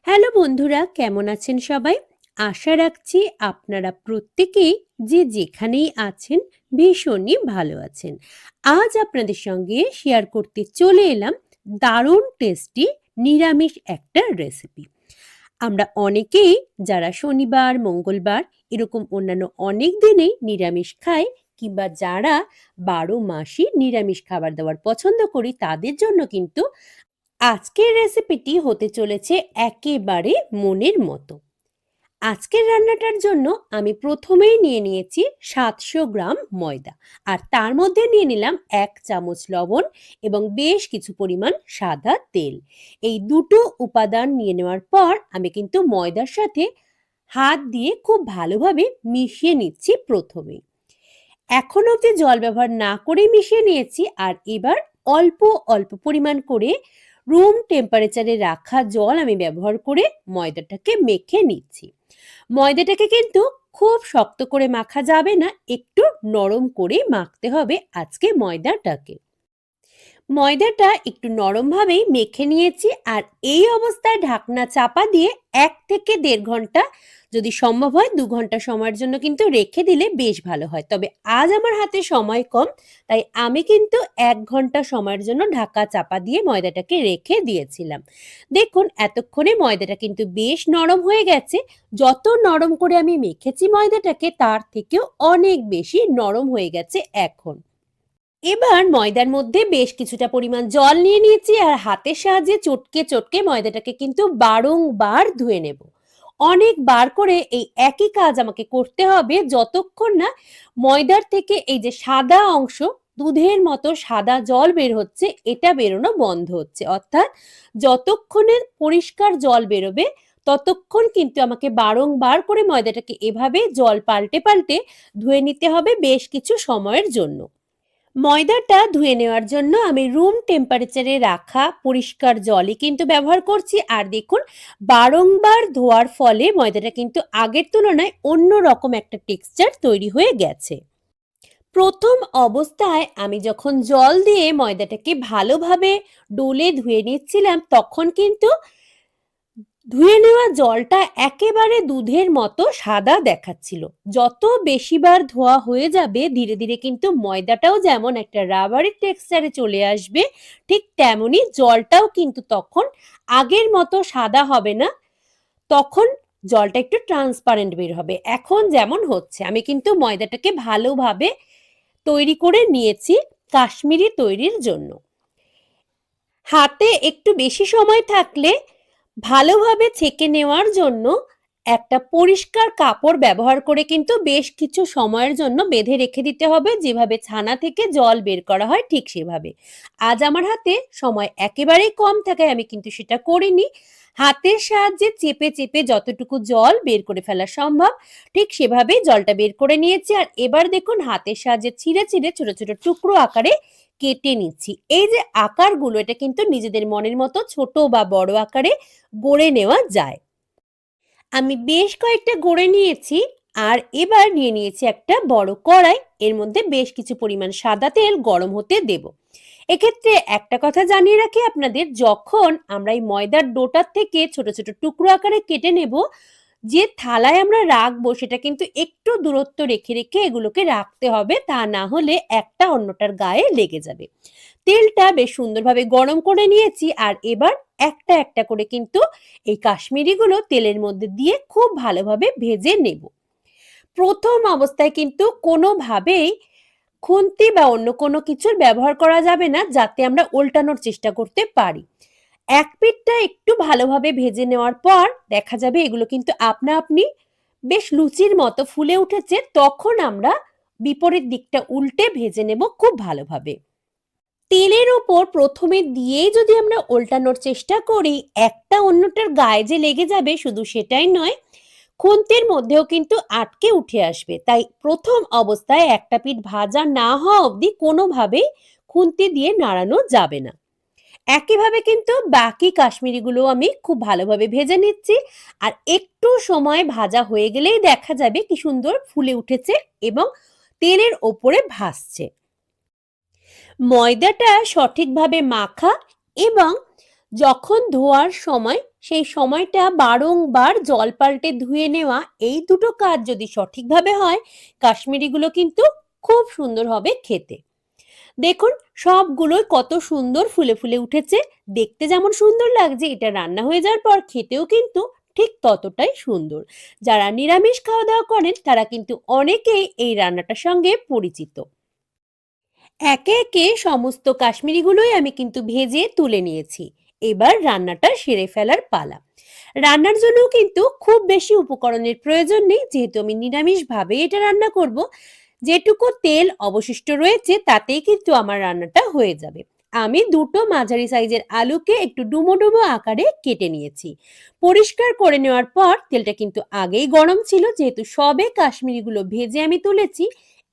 Hello বন্ধুরা, কেমন আছেন সবাই? আশা রাখছি আপনারা প্রত্যেকেই যে যেখানেই আছেন ভীষণই ভালো আছেন। আজ আপনাদের সঙ্গে শেয়ার করতে চলে এলাম দারুণ টেস্টি নিরামিষ একটা রেসিপি। আমরা অনেকেই যারা শনিবার, মঙ্গলবার এরকম অন্যান্য অনেক দিনেই নিরামিষ খাই কিংবা যারা ১২ মাসই নিরামিষ খাবার-দাবার পছন্দ করি তাদের জন্য কিন্তু আজকের রেসিপিটি হতে চলেছে একেবারে মনের মতো। আজকের রান্নাটার জন্য আমি প্রথমেই নিয়ে নিয়েছি ৭০০ গ্রাম ময়দা আর তার মধ্যে নিয়ে নিলাম ১ চামচ লবণ এবং বেশ কিছু পরিমাণ সাদা তেল। এই দুটো উপাদান নিয়ে নেওয়ার পর আমি কিন্তু ময়দার সাথে হাত দিয়ে খুব ভালোভাবে মিশিয়ে নিচ্ছি প্রথমেই। এখন অবধি জল ব্যবহার না করেই মিশিয়ে নিয়েছি আর এবার অল্প অল্প পরিমাণ করে রুম টেম্পারেচারে রাখা জল আমি ব্যবহার করে ময়দাটাকে মেখে নিচ্ছি। ময়দাটাকে কিন্তু খুব শক্ত করে মাখা যাবে না, একটু নরম করে মাখতে হবে আজকে ময়দাটাকে। ময়দাটা একটু নরমভাবেই মেখে নিয়েছি আর এই অবস্থায় ঢাকনা চাপা দিয়ে ১ থেকে ১.৫ ঘন্টা, যদি সম্ভব হয় ২ ঘন্টা সময়ের জন্য কিন্তু রেখে দিলে বেশ ভালো হয়। তবে আজ আমার হাতে সময় কম, তাই আমি কিন্তু ১ ঘন্টা সময়ের জন্য ঢাকা চাপা দিয়ে ময়দাটাকে রেখে দিয়েছিলাম। দেখুন এতক্ষণে ময়দাটা কিন্তু বেশ নরম হয়ে গেছে। যত নরম করে আমি মেখেছি ময়দাটাকে তার থেকেও অনেক বেশি নরম হয়ে গেছে এখন। এবার ময়দার মধ্যে বেশ কিছুটা পরিমাণ জল নিয়ে নিয়েছি আর হাতের সাহায্যে চটকে চটকে ময়দাটাকে কিন্তু বারংবার ধুয়ে নেব। অনেকবার করে এই একই কাজ আমাকে করতে হবে যতক্ষণ না ময়দার থেকে এই যে সাদা অংশ, দুধের মতো সাদা জল বের হচ্ছে, এটা বেরোনো বন্ধ হচ্ছে। অর্থাৎ যতক্ষণে পরিষ্কার জল বেরোবে ততক্ষণ কিন্তু আমাকে বারংবার করে ময়দাটাকে এভাবে জল পাল্টে পাল্টে ধুয়ে নিতে হবে বেশ কিছু সময়ের জন্য। ময়দাটা ধুয়ে নেওয়ার জন্য আমি রুম টেম্পারেচারে রাখা পরিষ্কার জলই কিন্তু ব্যবহার করছি আর দেখুন বারংবার ধোয়ার ফলে ময়দাটা কিন্তু আগের তুলনায় অন্য রকম একটা টেক্সচার তৈরি হয়ে গেছে। প্রথম অবস্থায় আমি যখন জল দিয়ে ময়দাটাকে ভালোভাবে ডলে ধুয়ে নিচ্ছিলাম তখন কিন্তু ধুয়ে নেওয়া জলটা একেবারে দুধের মতো সাদা দেখাচ্ছিল। যত বেশিবার ধোয়া হয়ে যাবে ধীরে ধীরে কিন্তু ময়দাটাও যেমন একটা রাবারের টেক্সচারে চলে আসবে, ঠিক তেমনি জলটাও কিন্তু তখন আগের মতো সাদা হবে না। তখন জলটা একটু ট্রান্সপারেন্ট বের হবে। এখন যেমন হচ্ছে আমি কিন্তু ময়দাটাকে ভালোভাবে তৈরি করে নিয়েছি কাশ্মীরি তৈরির জন্য। হাতে একটু বেশি সময় থাকলে ভালোভাবে ছেঁকে নেওয়ার জন্য একটা পরিষ্কার কাপড় ব্যবহার করে কিন্তু বেশ কিছু সময়ের জন্য বেঁধে রেখে দিতে হবে, যেভাবে ছানা থেকে জল বের করা হয় ঠিক সেভাবে। আজ আমার হাতে সময় একেবারেই কম থাকায় আমি কিন্তু সেটা করিনি। হাতের সাহায্যে চেপে চেপে যতটুকু জল বের করে ফেলা সম্ভব ঠিক সেভাবেই জলটা বের করে নিয়েছি আর এবার দেখুন হাতের সাহায্যে ছিঁড়ে ছিঁড়ে ছোট ছোট টুকরো আকারে কেটে নিচ্ছি। এই যে আকারগুলো এটা কিন্তু নিজেদের মনের মতো ছোট বা বড় আকারে গড়ে নেওয়া যায়। আমি বেশ কয়েকটা গড়ে নিয়েছি আর এবার নিয়ে নিয়েছি একটা বড় কড়াই, এর মধ্যে বেশ কিছু পরিমাণ সাদা তেল গরম হতে দেব। এক্ষেত্রে একটা কথা জানিয়ে রাখি আপনাদের, যখন আমরা এই ময়দার ডোটার থেকে ছোট ছোট টুকরো আকারে কেটে নেব, যে থালায় আমরা রাখবো সেটা কিন্তু একটু দূরত্ব রেখে রেখে এগুলোকে রাখতে হবে, তা না হলে একটা অন্যটার গায়ে লেগে যাবে। তেলটা বেশ সুন্দরভাবে গরম করে নিয়েছি আর এবার একটা একটা করে কিন্তু এই কাশ্মীরিগুলো তেলের মধ্যে দিয়ে খুব ভালোভাবে ভেজে নেব। প্রথম অবস্থায় কিন্তু কোনোভাবেই খুন্তি বা অন্য কোনো কিছুর ব্যবহার করা যাবে না, যাতে আমরা উল্টানোর চেষ্টা করতে পারি। এক পিঠটা একটু ভালোভাবে ভেজে নেওয়ার পর দেখা যাবে এগুলো কিন্তু আপনা আপনি বেশ লুচির মতো ফুলে উঠেছে, তখন আমরা বিপরীত দিকটা উল্টে ভেজে নেব খুব ভালোভাবে। তেলের ওপর প্রথমে দিয়েই যদি আমরা উল্টানোর চেষ্টা করি, একটা অন্যটার গায়ে যে লেগে যাবে শুধু সেটাই নয়, খুন্তির মধ্যেও কিন্তু আটকে উঠে আসবে। তাই প্রথম অবস্থায় একটা পিঠ ভাজা না হওয়া অবধি কোনোভাবেই খুন্তি দিয়ে নাড়ানো যাবে না। একইভাবে কিন্তু বাকি কাশ্মীরিগুলো আমি খুব ভালোভাবে ভেজে নিচ্ছি আর একটু সময় ভাজা হয়ে গেলেই দেখা যাবে কি সুন্দর ফুলে উঠেছে এবং তেলের ওপরে ভাসছে। ময়দাটা সঠিকভাবে মাখা এবং যখন ধোয়ার সময় সেই সময়টা বারংবার জল পাল্টে ধুয়ে নেওয়া, এই দুটো কাজ যদি সঠিকভাবে হয়, কাশ্মীরিগুলো কিন্তু খুব সুন্দর হবে খেতে। দেখুন সবগুলোই কত সুন্দর ফুলে ফুলে উঠেছে। দেখতে যেমন সুন্দর লাগছে, এটা রান্না হয়ে যাওয়ার পর খেতেও কিন্তু ঠিক ততটাই সুন্দর। যারা নিরামিষ খাওয়া দাওয়া করেন তারা কিন্তু অনেকেই এই রান্নাটার সঙ্গে পরিচিত। একে একে সমস্ত কাশ্মীরিগুলোই আমি কিন্তু ভেজে তুলে নিয়েছি। এবার রান্নাটা সেরে ফেলার পালা। রান্নার জন্যও কিন্তু খুব বেশি উপকরণের প্রয়োজন নেই, যেহেতু আমি নিরামিষভাবে এটা রান্না করব। যেটুকু তেল অবশিষ্ট রয়েছে তাতেই কিন্তু আমার রান্নাটা হয়ে যাবে। আমি দুটো মাঝারি সাইজের আলুকে একটু ডুমো ডুমো আকারে কেটে নিয়েছি। পরিষ্কার করে নেওয়ার পর তেলটা কিন্তু আগেই গরম ছিল, যেহেতু সবে কাশ্মীরিগুলো ভেজে আমি তুলেছি।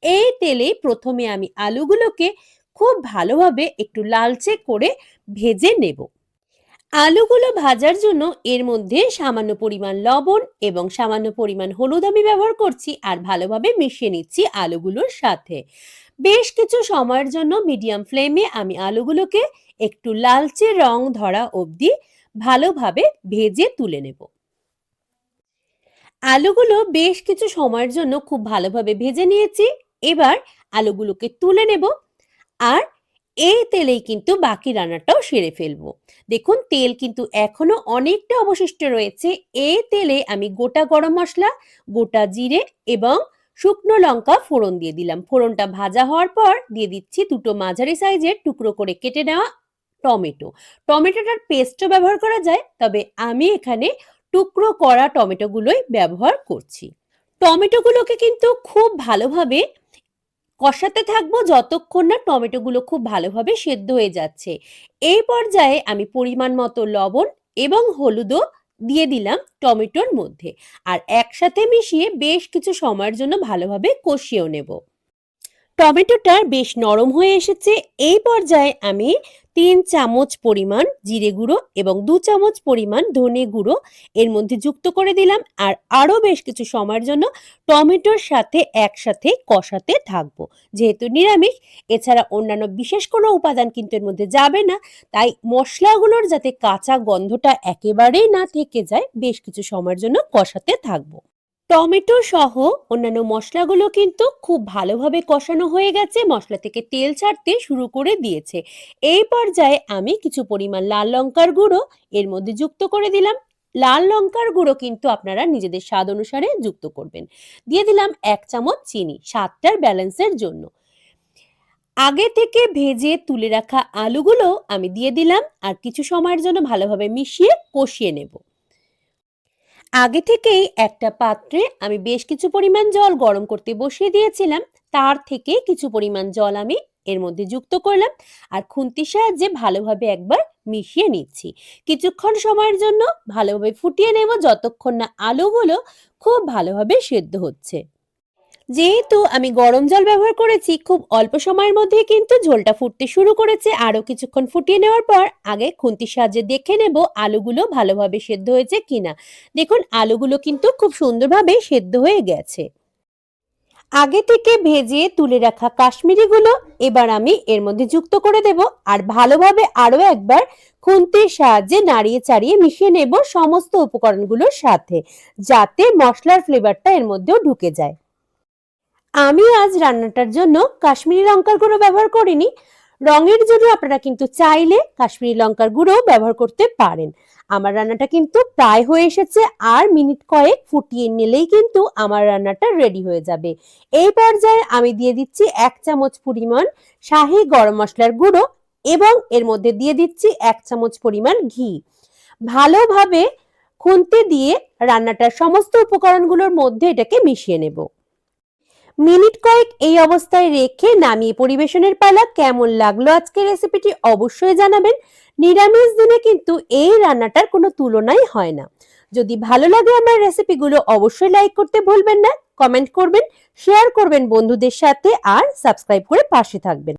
এই তেলে প্রথমে আমি আলুগুলোকে খুব ভালোভাবে একটু লালচে করে ভেজে নেব। আলুগুলো ভাজার জন্য এর মধ্যে সামান্য পরিমাণ লবণ এবং সামান্য পরিমাণ হলুদ আমি ব্যবহার করছি, আর ভালোভাবে মিশিয়ে নিচ্ছি আলুগুলোর সাথে। বেশ কিছু সময়ের জন্য মিডিয়াম ফ্লেমে আমি আলুগুলোকে একটু লালচে রং ধরা অবধি ভালোভাবে ভেজে তুলে নেব। আলুগুলো বেশ কিছু সময়ের জন্য খুব ভালোভাবে ভেজে নিয়েছি। এবার আলুগুলোকে তুলে নেব, আর এই তেলেই কিন্তু বাকি রান্নাটাও সেরে ফেলবো। দেখুন তেল কিন্তু এখনো অনেকটা অবশিষ্ট রয়েছে। এই তেলে আমি গোটা গরম মশলা, গোটা জিরে এবং শুকনো লঙ্কা ফোড়ন দিয়ে দিলাম। ফোড়নটা ভাজা হওয়ার পর দিয়ে দিচ্ছি দুটো মাঝারি সাইজের টুকরো করে কেটে নেওয়া টমেটো। টমেটোটার পেস্টও ব্যবহার করা যায়, তবে আমি এখানে টুকরো করা টমেটোগুলোই ব্যবহার করছি। টমেটোগুলোকে কিন্তু খুব ভালোভাবে কষাতে থাকবো যতক্ষণ না টমেটোগুলো খুব ভালোভাবে সেদ্ধ হয়ে যাচ্ছে। এই পর্যায়ে আমি পরিমাণ মতো লবণ এবং হলুদও দিয়ে দিলাম টমেটোর মধ্যে, আর একসাথে মিশিয়ে বেশ কিছু সময়ের জন্য ভালোভাবে কষিয়েও নেব। টমেটোটা বেশ নরম হয়ে এসেছে। এই পর্যায়ে আমি ৩ চামচ পরিমাণ জিরে গুঁড়ো এবং ২ চামচ পরিমাণ ধনে গুঁড়ো এর মধ্যে যুক্ত করে দিলাম, আর আরও বেশ কিছু সময়ের জন্য টমেটোর সাথে একসাথে কষাতে থাকবো। যেহেতু নিরামিষ, এছাড়া অন্যান্য বিশেষ কোনো উপাদান কিন্তু এর মধ্যে যাবে না, তাই মশলাগুলোর যাতে কাঁচা গন্ধটা একেবারেই না থেকে যায়, বেশ কিছু সময়ের জন্য কষাতে থাকবো। টমেটো সহ অন্যান্য মশলাগুলো কিন্তু খুব ভালোভাবে কষানো হয়ে গেছে, মশলা থেকে তেল ছাড়তে শুরু করে দিয়েছে। এই পর্যায়ে আমি কিছু পরিমাণ লাল লঙ্কার গুঁড়ো এর মধ্যে যুক্ত করে দিলাম। লাল লঙ্কার গুঁড়ো কিন্তু আপনারা নিজেদের স্বাদ অনুসারে যুক্ত করবেন। দিয়ে দিলাম ১ চামচ চিনি স্বাদটার ব্যালেন্সের জন্য। আগে থেকে ভেজে তুলে রাখা আলুগুলো আমি দিয়ে দিলাম, আর কিছু সময়ের জন্য ভালোভাবে মিশিয়ে কষিয়ে নেব। আগে থেকেই একটা পাত্রে আমি বেশ কিছু পরিমাণ জল গরম করতে বসিয়ে দিয়েছিলাম। তার থেকে কিছু পরিমাণ জল আমি এর মধ্যে যুক্ত করলাম, আর খুন্তির সাহায্যে ভালোভাবে একবার মিশিয়ে নিচ্ছি। কিছুক্ষণ সময়ের জন্য ভালোভাবে ফুটিয়ে নেব, যতক্ষণ না আলুগুলো খুব ভালোভাবে সেদ্ধ হচ্ছে। যেহেতু আমি গরম জল ব্যবহার করেছি, খুব অল্প সময়ের মধ্যে কিন্তু ঝোলটা ফুটতে শুরু করেছে। আরো কিছুক্ষণ ফুটিয়ে নেওয়ার পর আগে খুন্তির সাহায্যে দেখে নেব আলুগুলো ভালোভাবে সেদ্ধ হয়েছে কিনা। দেখুন আলুগুলো কিন্তু খুব সুন্দরভাবে সেদ্ধ হয়ে গেছে। আগে থেকে ভেজে তুলে রাখা কাশ্মীরিগুলো এবার আমি এর মধ্যে যুক্ত করে দেব, আর ভালোভাবে আরো একবার খুন্তির সাহায্যে নাড়িয়ে চাড়িয়ে মিশিয়ে নেব সমস্ত উপকরণগুলোর সাথে, যাতে মশলার ফ্লেভারটা এর মধ্যেও ঢুকে যায়। আমি আজ রান্নাটার জন্য কাশ্মীরি লঙ্কার গুঁড়ো ব্যবহার করিনি। রঙের জন্য আপনারা কিন্তু চাইলে কাশ্মীরি লঙ্কার গুঁড়ো ব্যবহার করতে পারেন। আমার রান্নাটা কিন্তু প্রায় হয়ে এসেছে, আর মিনিট কয়েক ফুটিয়ে নিলেই কিন্তু আমার রান্নাটা রেডি হয়ে যাবে। এই পর্যায়ে আমি দিয়ে দিচ্ছি ১ চামচ পরিমাণ শাহি গরম মশলার গুঁড়ো এবং এর মধ্যে দিয়ে দিচ্ছি ১ চামচ পরিমাণ ঘি। ভালোভাবে খুন্তি দিয়ে রান্নাটার সমস্ত উপকরণগুলোর মধ্যে এটাকে মিশিয়ে নেব। মিনিট কয়েক এই অবস্থায় রেখে নামিয়ে পরিবেশনের পালা। কেমন লাগলো আজকের রেসিপিটি অবশ্যই জানাবেন। নিরামিষ দিনে কিন্তু এই রান্নাটার কোনো তুলনাই হয় না। যদি ভালো লাগে আমার রেসিপিগুলো অবশ্যই লাইক করতে ভুলবেন না, কমেন্ট করবেন, শেয়ার করবেন বন্ধুদের সাথে, আর সাবস্ক্রাইব করে পাশে থাকবেন।